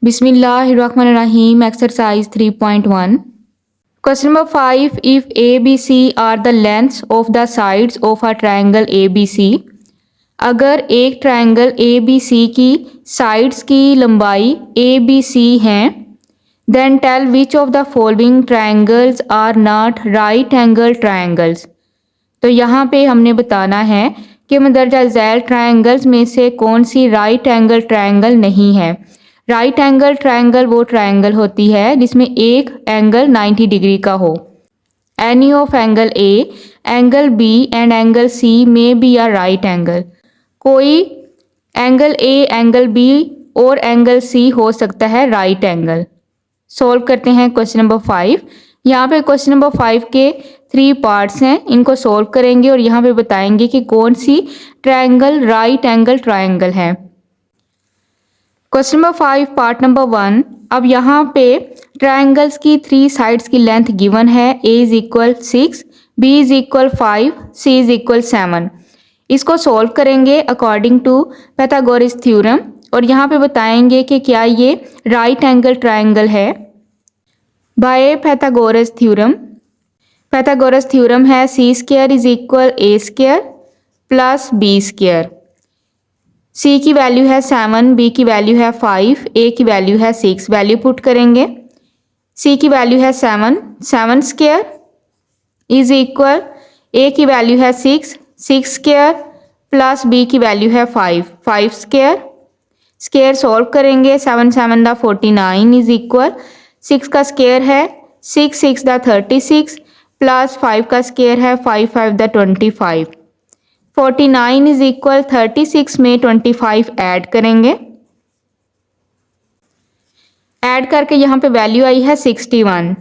Bismillahirrahmanirrahim. Exercise 3.1. Question number 5. If ABC are the lengths of the sides of a triangle ABC, अगर एक triangle ABC की sides की लंबाई ABC हैं, then tell which of the following triangles are not right angle triangles. तो यहाँ पे हमने बताना है कि मंदरजा झैल ट्रायंगल्स में से कौन सी राइट एंगल ट्रायंगल नहीं है। राइट एंगल ट्रायंगल वो ट्रायंगल होती है जिसमें एक एंगल 90 डिग्री का हो। Any of angle A, angle B and angle C में बी आ राइट एंगल। कोई एंगल ए, एंगल बी और एंगल सी हो सकता है राइट एंगल। सॉल्व करते हैं क्वेश्चन नंबर 5। यहाँ पे क्वेश्चन नंबर 5 के 3 पार्ट्स हैं, इनको सॉल्व करेंगे और यहाँ पे बताएंगे कि कौन सी ट्रायंगल राइट एंगल ट्रायंगल है। Question number 5 part number 1। अब यहाँ पे ट्रायंगल्स की 3 साइड्स की लेंथ गिवन है। a is equal 6, b is equal 5, c is equal 7। इसको सॉल्व करेंगे अकॉर्डिंग टू पाइथागोरस थ्योरम और यहाँ पे बताएंगे कि क्या ये राइट एंगल ट्रायंगल है। Bye Pythagoras theorem, Pythagoras theorem है c square is equal a square plus b square. c की वैल्यू है 7, b की वैल्यू है 5, a की वैल्यू है 6। वैल्यू पुट करेंगे। c की वैल्यू है 7, 7 स्क्वायर इज इक्वल a की वैल्यू है 6, 6 स्क्वायर प्लस b की वैल्यू है 5, 5 स्क्वायर। स्क्वायर सॉल्व करेंगे। 7 7 दा 49 इज इक्वल 6 का स्क्वायर है 6 6 दा 36 प्लस 5 का स्क्वायर है 5 5 दा 25। 49 इज इक्वल 36 में 25 ऐड करेंगे। ऐड करके यहाँ पे वैल्यू आई है 61।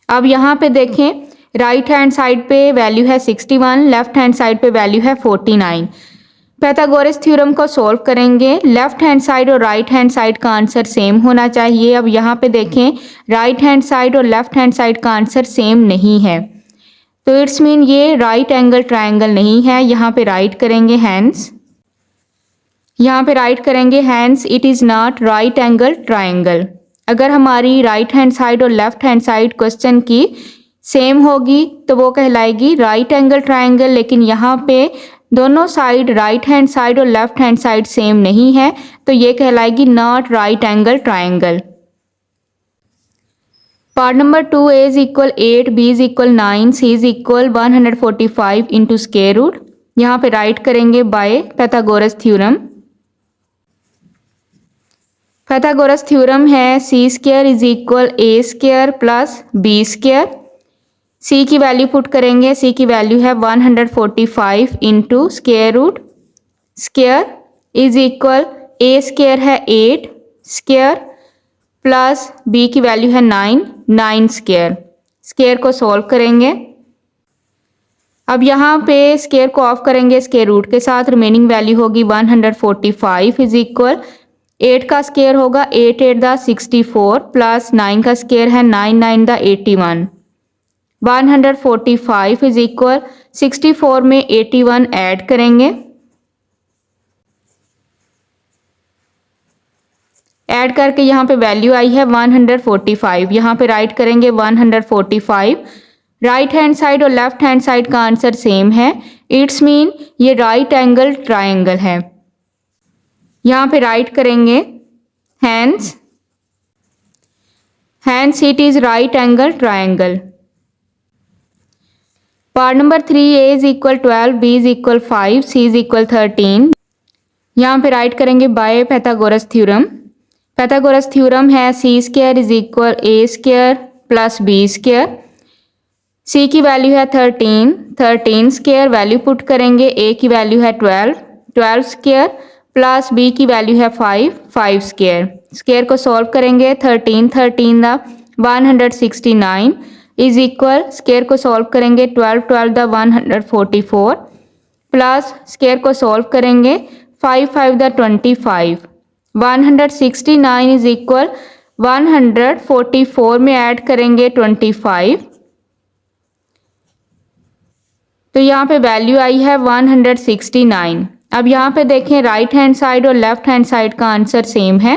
अब यहाँ पे देखें, राइट हैंड साइड पे वैल्यू है 61, लेफ्ट हैंड साइड पे वैल्यू है 49। पाइथागोरस थ्योरम को सॉल्व करेंगे। लेफ्ट हैंड साइड और राइट हैंड साइड का आंसर सेम होना चाहिए। अब यहाँ पे देखें, राइट हैंड साइड और लेफ्ट हैंड साइड का आंसर सेम नहीं है, तो इट्स मीन ये राइट एंगल ट्रायंगल नहीं है। यहाँ पे राइट करेंगे हैंस, यहाँ पे राइट करेंगे hence it is not right angle triangle. अगर हमारी राइट हैंड साइड और लेफ्ट हैंड साइड क्वेश्चन की सेम होगी तो वो कहलाएगी राइट एंगल ट्रायंगल, लेकिन यहाँ पे दोनों साइड राइट हैंड साइड और लेफ्ट हैंड साइड सेम नहीं है, तो ये कहलाएगी not right angle triangle. Part number 2, a is equal 8, b is equal 9, c is equal 145 into square root. यहाँ पे राइट करेंगे by Pythagoras theorem. Pythagoras theorem है c square is equal a square plus b square. c की value put करेंगे। c की value है 145 into square root. Square is equal a square है 8 square plus b की value है 9, 9 square. Square को solve करेंगे। अब यहाँ पे स्क्वायर को ऑफ करेंगे स्क्वायर रूट के साथ, रिमेनिंग वैल्यू होगी 145 इज इक्वल 8 का स्क्वायर होगा 8 8 दा 64 प्लस 9 का स्क्वायर है 9 9 दा 81। 145 इज इक्वल 64 में 81 ऐड करेंगे। ऐड करके यहाँ पे वैल्यू आई है 145। यहाँ पे राइट करेंगे 145। राइट हैंड साइड और लेफ्ट हैंड साइड का आंसर सेम है, इट्स मीन ये राइट एंगल ट्रायंगल है। यहाँ पे राइट करेंगे hence, hence it is right angle triangle. Part number 3, a is equal 12, b is equal 5, c is equal 13। यहाँ पे राइट करेंगे by Pythagoras theorem. Pythagoras theorem है c square is equal a square plus b square. c की value है 13, 13 square. Value put करेंगे। a की value है 12, 12 square plus b की वैल्यू है 5, 5 स्क्वायर। स्क्वायर को सॉल्व करेंगे। 13 13 दा 169 इज इक्वल, स्क्वायर को सॉल्व करेंगे 12 12 दा 144 प्लस स्क्वायर को सॉल्व करेंगे 5 5 दा 25। 169 इज इक्वल 144 में ऐड करेंगे 25, तो यहाँ पे वैल्यू आई है 169। अब यहाँ पे देखें, राइट हैंड साइड और लेफ्ट हैंड साइड का आंसर सेम है,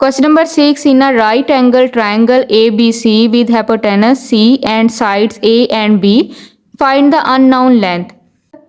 Question number 6. In a right angle triangle ABC with hypotenuse C and sides A and B, find the unknown length.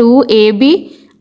2AB،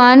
1.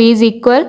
B is equal.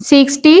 60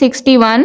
61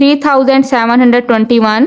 3721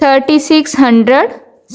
3600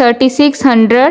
3600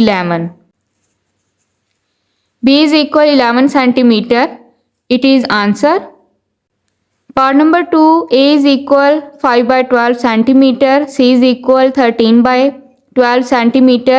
11. B is equal 11 centimeter. It is answer. Part number 2. A is equal 5 by 12 centimeter. C is equal 13 by 12 centimeter.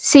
C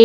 A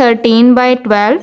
13 by 12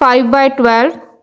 5 by 12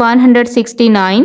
169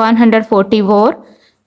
144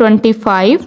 25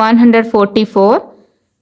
144.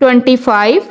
25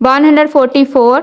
144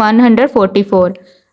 144.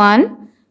1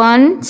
1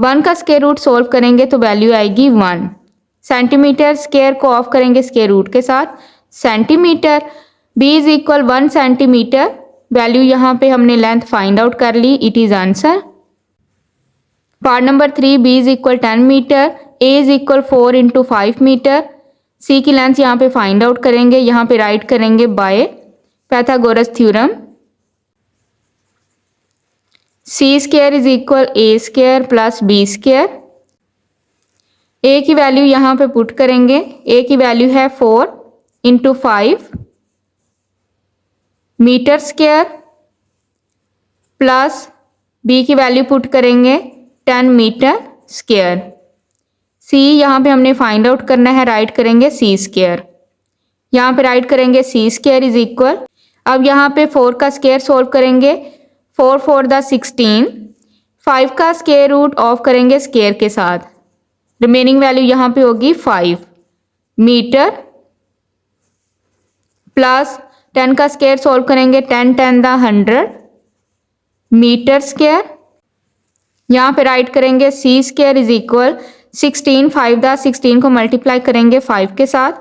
1 का square root solve करेंगे तो value आएगी 1। Centimetre square को off करेंगे square root के साथ, centimetre b is equal 1 centimetre. Value यहाँ पे हमने लेंथ फाइंड आउट कर ली, it is answer. Part number 3, b is equal 10 metre, a is equal 4 into 5 metre. c की लेंथ यहाँ पे फाइंड आउट करेंगे, यहाँ पे राइट करेंगे by Pythagoras theorem. c square is equal a square plus b square. a की value यहाँ पे पुट करेंगे, a की वैल्यू है 4 into 5 metre square plus b की वैल्यू पुट करेंगे 10 मीटर स्क्वायर। c यहाँ पे हमने फाइंड आउट करना है, राइट करेंगे c स्क्वायर, यहाँ पे राइट करेंगे c स्क्वायर इज इक्वल, अब यहाँ पे 4 का स्क्वायर सॉल्व करेंगे, 4 4 द 16, 5 का स्क्वायर रूट ऑफ करेंगे स्क्वायर के साथ, रिमेनिंग वैल्यू यहाँ पे होगी 5 मीटर प्लस 10 का स्क्वायर सॉल्व करेंगे, 10 10 द 100 मीटर स्क्वायर, यहाँ पे राइट करेंगे c स्क्वायर इज इक्वल 16, 5 द 16 को मल्टीप्लाई करेंगे 5 के साथ,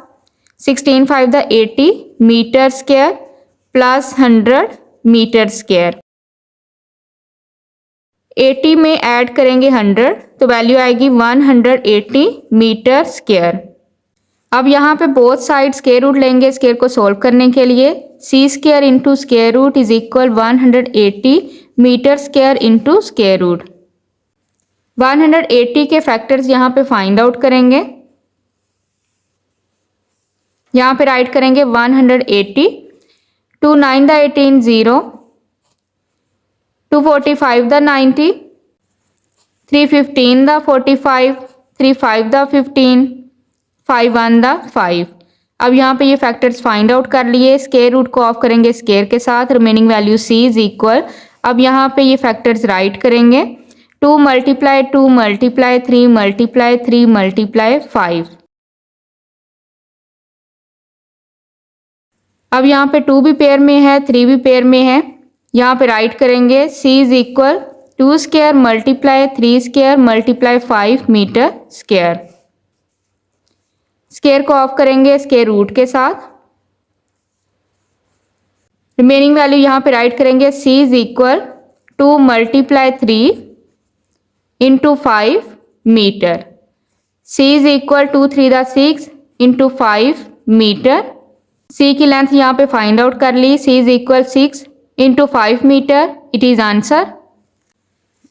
16 5 द 80 metre square plus 100 metre square. 80 में ऐड करेंगे 100 तो वैल्यू आएगी 180 मीटर स्क्वायर। अब यहाँ पे बोथ साइड स्क्वायर रूट लेंगे स्क्वायर को सॉल्व करने के लिए, c square into square root is equal 180 metre square into square root. 180 के फैक्टर्स यहाँ पे फाइंड आउट करेंगे, यहाँ पे राइट करेंगे 180, 2 9 the 18 0, 2 45 the 90, 3 15 the 45, 3 5 the 15, 5 1 the 5। अब यहाँ पे ये फैक्टर्स फाइंड आउट कर लिए, स्क्वायर रूट को ऑफ करेंगे स्क्वायर के साथ, remaining value c is equal, अब यहाँ पे ये फैक्टर्स राइट करेंगे, 2 मल्टीप्लाई 2 मल्टीप्लाई 3 मल्टीप्लाई 3 मल्टीप्लाई 5। अब यहाँ पे 2 भी पेयर में है, 3 भी पेयर में है, यहाँ पे राइट करेंगे c is equal 2 square multiply 3 square multiply 5 metre square. Square को ऑफ करेंगे स्क्वायर रूट के साथ, रिमेनिंग वैल्यू यहाँ पे राइट करेंगे c is equal 2 multiply 3 into 5 metre, c is equal 2 3 द 6 इंटू 5 मीटर। c की लेंथ यहाँ पे फाइंड आउट कर ली, c is equal 6 into 5 metre, it is answer.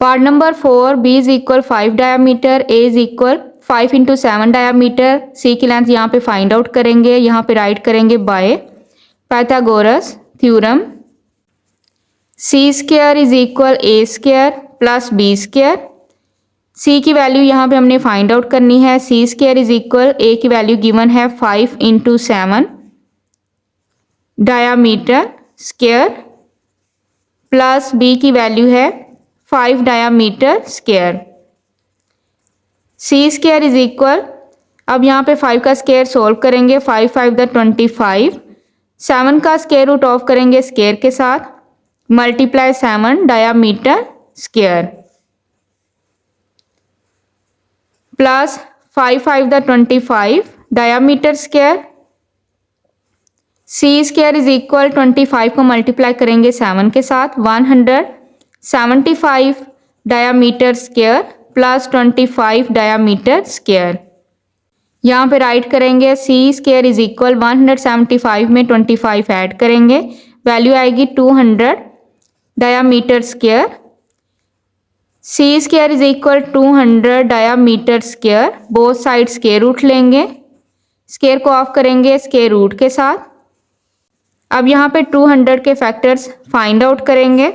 Part number 4, b is equal 5 diameter, a is equal 5 into 7 diameter. c की length यहाँ पे find out करेंगे, यहाँ पे राइट करेंगे by Pythagoras theorem. c square is equal a square plus b square. c की value यहाँ पे हमने फाइंड आउट करनी है, c square is equal a की वैल्यू गिवन है 5 into 7 diameter square plus b की वैल्यू है 5 diameter square. c square is equal, अब यहाँ पे 5 का स्क्वायर सॉल्व करेंगे, 5 5 द 25, 7 का स्क्वायर रूट ऑफ करेंगे स्क्वायर के साथ, मल्टीप्लाई 7 डायामीटर स्क्वायर प्लस 5 5 द 25 diameter square. c square is equal 25 को मल्टीप्लाई करेंगे 7 के साथ, 175 diameter square plus 25 diameter square. यहाँ पे राइट करेंगे c स्क्वायर इज इक्वल 175 में 25 ऐड करेंगे, वैल्यू आएगी 200 diameter square. c square is equal 200 diameter square, both side square root लेंगे, स्क्वायर को ऑफ करेंगे स्क्वायर रूट के साथ। अब यहाँ पे 200 के फैक्टर्स फाइंड आउट करेंगे,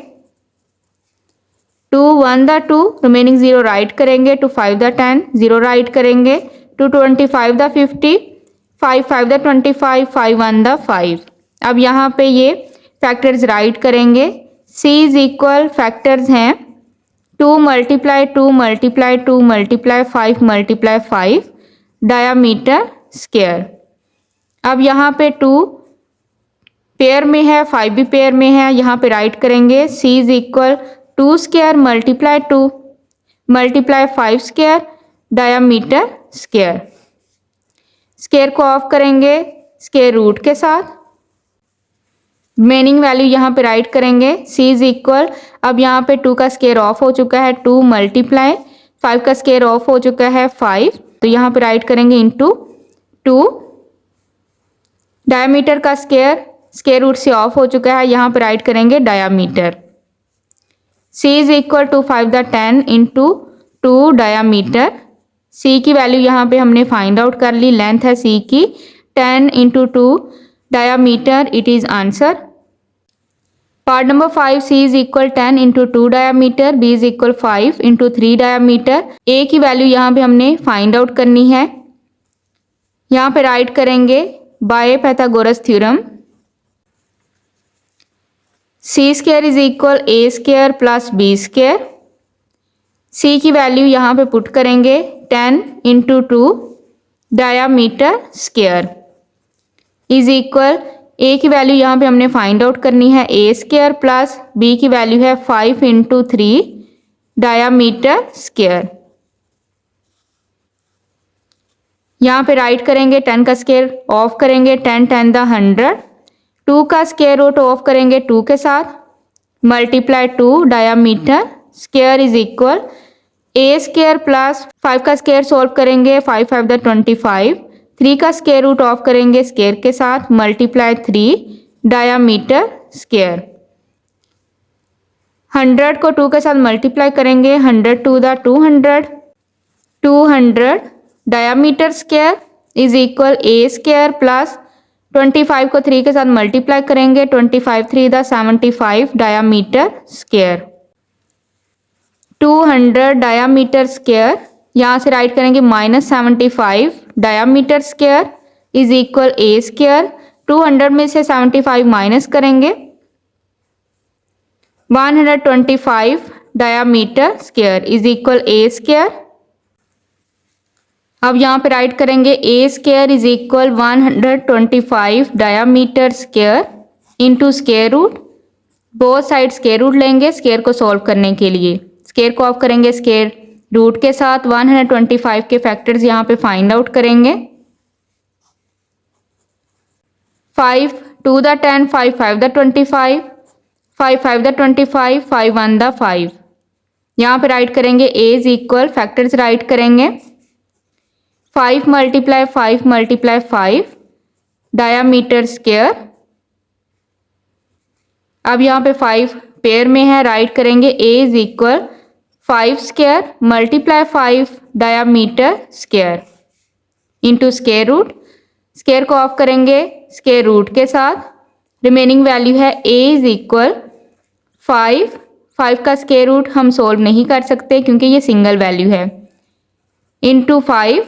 2 1 द 2, रिमेनिंग 0 राइट करेंगे, 2 5 द 10, 0 राइट करेंगे, 2 25 द 50, 5 5 द 25, 5 1 द 5। अब यहाँ पे ये फैक्टर्स राइट करेंगे, c इज इक्वल फैक्टर्स हैं 2 multiply 2 multiply 2 multiply 5 multiply 5 diameter square. अब यहाँ पे 2 पेयर में है, 5 भी पेयर में है, यहाँ पे राइट करेंगे c is equal 2 square multiply 2 multiply 5 square diameter square. Square को ऑफ करेंगे स्क्वायर रूट के साथ, रिमेनिंग वैल्यू यहाँ पे राइट करेंगे c इज इक्वल, अब यहाँ पे 2 का स्क्वायर ऑफ हो चुका है 2 मल्टीप्लाई 5 का स्क्वायर ऑफ हो चुका है 5, तो यहाँ पे राइट करेंगे इंटू 2, डायामीटर का स्क्वायर रूट से ऑफ हो चुका है, यहाँ पे राइट करेंगे diameter. c is equal to 5 द 10 इंटू 2 डायामीटर। c की वैल्यू यहाँ पे हमने फाइंड आउट कर ली, लेंथ है c की 10 into 2 diameter, it is answer. Part number 5, c is equal 10 into 2 diameter, b is equal 5 into 3 diameter. a की value यहाँ पे हमने फाइंड आउट करनी है, यहाँ पे राइट करेंगे by Pythagoras theorem, c square is equal a square plus b square. c की वैल्यू यहाँ पे पुट करेंगे 10 into 2 diameter square is equal, a की वैल्यू यहाँ पे हमने फाइंड आउट करनी है a स्क्वायर प्लस b की वैल्यू है 5 इंटू 3 डायामीटर स्क्वायर। यहाँ पे राइट करेंगे 10 का स्क्वायर ऑफ करेंगे 10 10 द 100, 2 का स्क्वायर रूट ऑफ करेंगे 2 के साथ, multiply 2 diameter square is equal a square plus 5 का स्क्वायर सॉल्व करेंगे 5 5 द 25, 3 का स्क्वायर रूट ऑफ करेंगे स्क्वायर के साथ, मल्टीप्लाई 3 डायामीटर स्क्वायर। 100 को 2 के साथ मल्टीप्लाई करेंगे 100 टू द 200, 200 diameter square is equal a square plus 25 को 3 के साथ मल्टीप्लाई करेंगे 25 3 द 75 डायामीटर स्क्वायर। 200 डायामीटर स्क्वायर यहाँ से राइट करेंगे minus 75 diameter square is equal a square, 200 में से 75 माइनस करेंगे 125 diameter square is equal a square. अब यहाँ पे राइट करेंगे a square is equal 125 diameter square into square root, both side square root लेंगे स्क्वायर को सॉल्व करने के लिए, स्क्वायर को ऑफ करेंगे स्क्वायर रूट के साथ, 125 के फैक्टर्स यहाँ पे फाइंड आउट करेंगे 5 2 द 10, 5 5 द 25, 5 5 द 25, 5 1 द 5। यहाँ पे राइट करेंगे a is equal, factors right करेंगे 5 मल्टीप्लाई 5 मल्टीप्लाई 5 डायामीटर स्क्वायर। अब यहाँ पे 5 पेयर में है, राइट करेंगे a is equal 5 square multiply 5 diameter square into square root, square को ऑफ करेंगे स्क्वायर रूट के साथ, रिमेनिंग वैल्यू है a इज इक्वल 5 का स्क्वायर रूट हम सोल्व नहीं कर सकते क्योंकि ये सिंगल वैल्यू है, into 5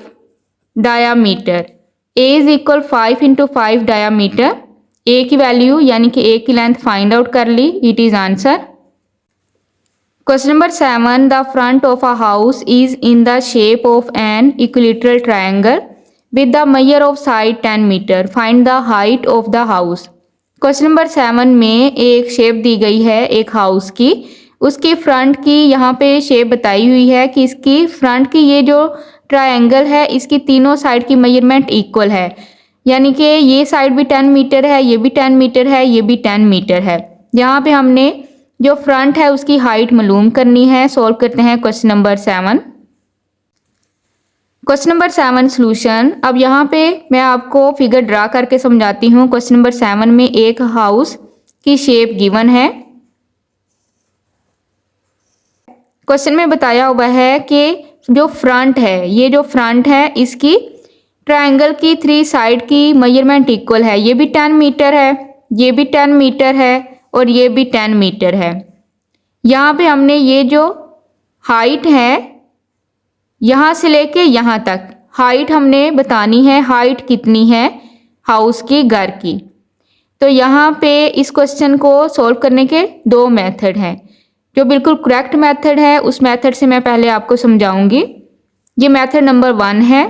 diameter, a is equal 5 into 5 diameter, a की वैल्यू यानी कि a की लेंथ फाइंड आउट कर ली, it is answer. Question number 7, the front of a house is in the shape of an equilateral triangle with the measure of side 10 metre, find the height of the house. Question number 7 में एक shape दी गई है एक house की, उसकी front की यहाँ पे शेप बताई हुई है कि इसकी फ्रंट की ये जो ट्रायंगल है इसकी तीनों साइड की मेजरमेंट इक्वल है, यानी कि ये साइड भी 10 मीटर है, ये भी 10 मीटर है, ये भी 10 मीटर है। यहाँ पे हमने जो फ्रंट है उसकी हाइट मालूम करनी है। सॉल्व करते हैं question number 7। Question number 7 solution. अब यहाँ पे मैं आपको फिगर ड्रा करके समझाती हूँ। क्वेश्चन नंबर 7 में एक हाउस की शेप गिवन है। क्वेश्चन में बताया हुआ है कि जो फ्रंट है, ये जो फ्रंट है इसकी ट्रायंगल की 3 साइड की मेजरमेंट इक्वल है। ये भी 10 मीटर है, ये भी 10 मीटर है और ये भी 10 मीटर है। यहाँ पे हमने ये जो हाइट है यहाँ से लेके यहाँ तक हाइट हमने बतानी है, हाइट कितनी है हाउस की, घर की। तो यहाँ पे इस क्वेश्चन को सॉल्व करने के 2 मेथड हैं। जो बिल्कुल करेक्ट मेथड है उस मेथड से मैं पहले आपको समझाऊंगी। ये मेथड नंबर 1 है।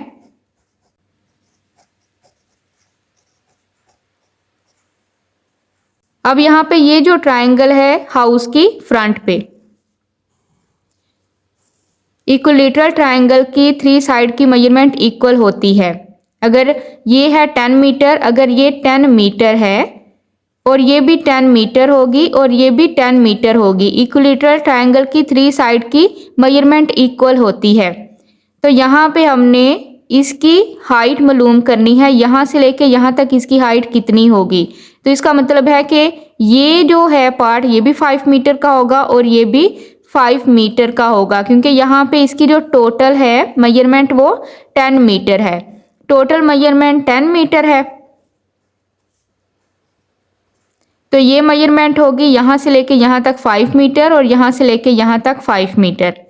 अब यहाँ पे ये जो ट्रायंगल है हाउस की फ्रंट पे, इक्विलेटरल ट्रायंगल की 3 साइड की मेजरमेंट इक्वल होती है। अगर ये है 10 मीटर, अगर ये 10 मीटर है और ये भी 10 मीटर होगी और ये भी 10 मीटर होगी, इक्विलेटरल ट्रायंगल की 3 साइड की मेजरमेंट इक्वल होती है। तो यहाँ पे हमने इसकी हाइट मालूम करनी है, यहाँ से लेके यहाँ तक इसकी हाइट कितनी होगी। तो इसका मतलब है कि ये जो है पार्ट ये भी 5 मीटर का होगा और ये भी 5 मीटर का होगा, क्योंकि यहाँ पे इसकी जो टोटल है मेजरमेंट वो 10 मीटर है। टोटल मेजरमेंट 10 मीटर है, तो ये मेजरमेंट होगी यहाँ से लेके यहाँ तक 5 मीटर और यहाँ से लेके यहाँ तक 5 मीटर।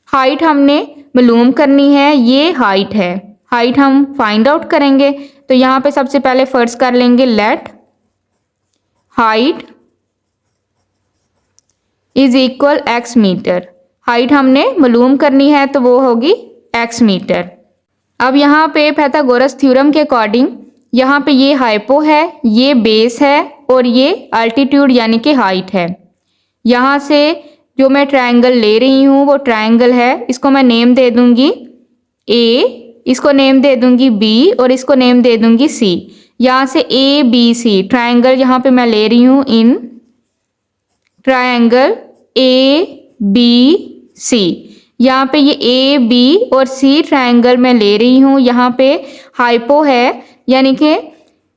हाइट हमने मालूम करनी है, ये हाइट है, हाइट हम फाइंड आउट करेंगे। तो यहाँ पे सबसे पहले फर्ज कर लेंगे let height is equal x metre. Height हमने मालूम करनी है तो वो होगी x मीटर। अब यहाँ पे पाइथागोरस थ्योरम के अकॉर्डिंग यहाँ पे ये हाइपो है, ये बेस है और ये अल्टीट्यूड यानी कि हाइट है। यहाँ से जो मैं ट्रायंगल ले रही हूँ वो ट्रायंगल है, इसको मैं नेम दे दूंगी A, इसको नेम दे दूंगी B और इसको नेम दे दूंगी C। यहाँ से ABC ट्रायंगल यहाँ पे मैं ले रही हूँ इन ट्रायंगल ABC। यहाँ पे ये AB और C ट्रायंगल मैं ले रही हूँ, यहाँ पे हाइपो है यानी कि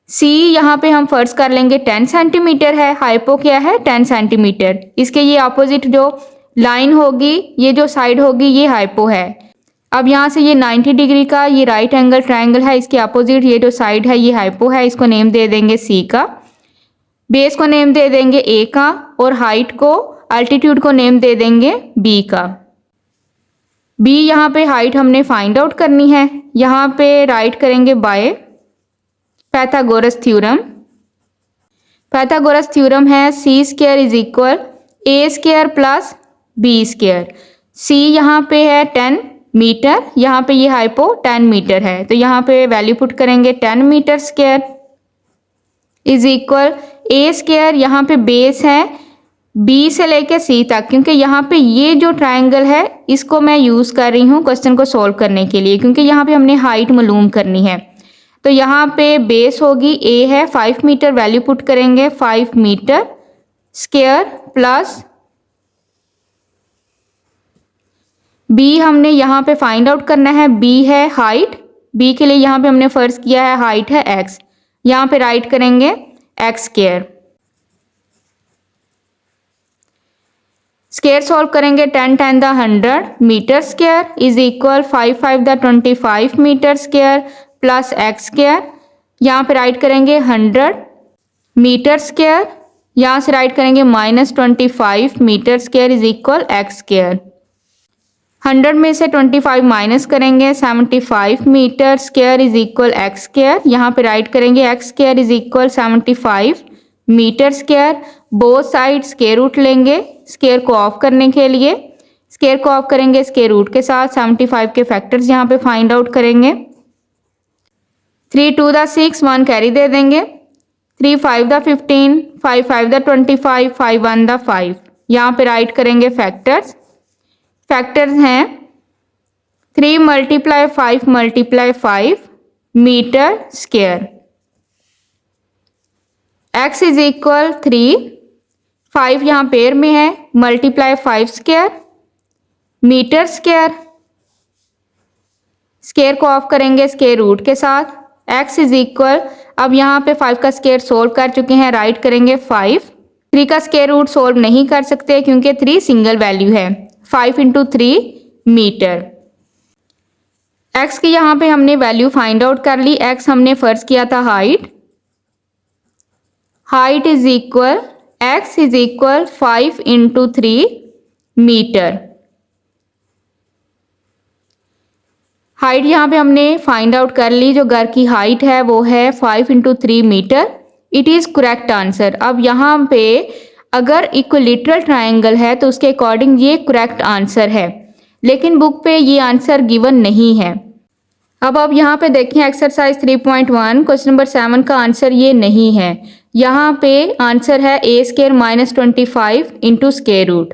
C यहाँ पे हम फर्ज कर लेंगे 10 सेंटीमीटर है, हाइपो क्या है 10 सेंटीमीटर। इसके ये अपोजिट जो लाइन होगी, ये जो साइड होगी ये हाइपो है। अब यहाँ से ये 90 डिग्री का ये राइट एंगल ट्रायंगल है, इसके अपोजिट ये जो साइड है ये हाइपो है, इसको नेम दे देंगे C का, बेस को नेम दे देंगे A का और हाइट को अल्टीट्यूड को नेम दे देंगे B का। B यहाँ पे हाइट हमने फाइंड आउट करनी है, यहाँ पे राइट करेंगे by Pythagoras theorem. Pythagoras theorem है C square is equal A square plus B square. C यहाँ पे है 10 मीटर, यहाँ पे ये हाइपो 10 मीटर है, तो यहाँ पे वैल्यू पुट करेंगे 10 metre square is equal A square, यहाँ पे बेस है B से लेके C तक, क्योंकि यहाँ पे ये जो ट्रायंगल है इसको मैं यूज़ कर रही हूँ क्वेश्चन को सॉल्व करने के लिए, क्योंकि यहाँ पे हमने हाइट मालूम करनी है। तो यहाँ पे बेस होगी A है 5 मीटर, वैल्यू पुट करेंगे 5 मीटर स्क्वायर प्लस B हमने यहाँ पे फाइंड आउट करना है, B है हाइट, B के लिए यहाँ पे हमने फर्ज किया है हाइट है x, यहाँ पे राइट करेंगे x स्क्वायर। स्क्वायर सॉल्व करेंगे 10 10 द 100 मीटर स्क्वायर इज इक्वल 5 5 द 25 metre square plus x square. यहाँ पे राइट करेंगे 100 मीटर स्क्वायर, यहाँ से राइट करेंगे -25 metre square is equal x square. 100 में से 25 माइनस करेंगे 75 metre square is equal x square. यहाँ पे राइट करेंगे x square is equal 75 metre square. Both side square root लेंगे स्क्वायर को ऑफ करने के लिए, स्क्वायर को ऑफ करेंगे स्क्वायर रूट के साथ। 75 के फैक्टर्स यहाँ पे फाइंड आउट करेंगे। 3 2 द 6 1 कैरी दे देंगे, 3 5 द 15 5 5 द 25 5 1 द 5। यहाँ पे राइट करेंगे फैक्टर्स, फैक्टर्स हैं 3 multiply 5 multiply 5 metre square. x is equal 3, 5 यहाँ पेयर में है, multiply 5 square metre square. Square को ऑफ करेंगे स्क्वायर रूट के साथ। x इज इक्वल, अब यहाँ पे 5 का स्क्वायर सोल्व कर चुके हैं, राइट करेंगे 5। 3 का स्क्वायर रूट सोल्व नहीं कर सकते क्योंकि 3 सिंगल वैल्यू है। 5 इंटू 3 मीटर। x की यहाँ पे हमने वैल्यू फाइंड आउट कर ली। x हमने फर्ज किया था height, height is equal x is equal 5 into 3 metre. Height यहाँ पे हमने फाइंड आउट कर ली, जो घर की हाइट है वो है 5 into 3 metre. It is correct answer. अब यहाँ पे अगर इक्विलेटरल ट्रायंगल है तो उसके अकॉर्डिंग ये करेक्ट आंसर है, लेकिन बुक पे ये आंसर गिवन नहीं है। अब आप यहाँ पे देखें एक्सरसाइज 3.1 क्वेश्चन नंबर 7 का आंसर ये नहीं है। यहाँ पे आंसर है a square -25 into square root.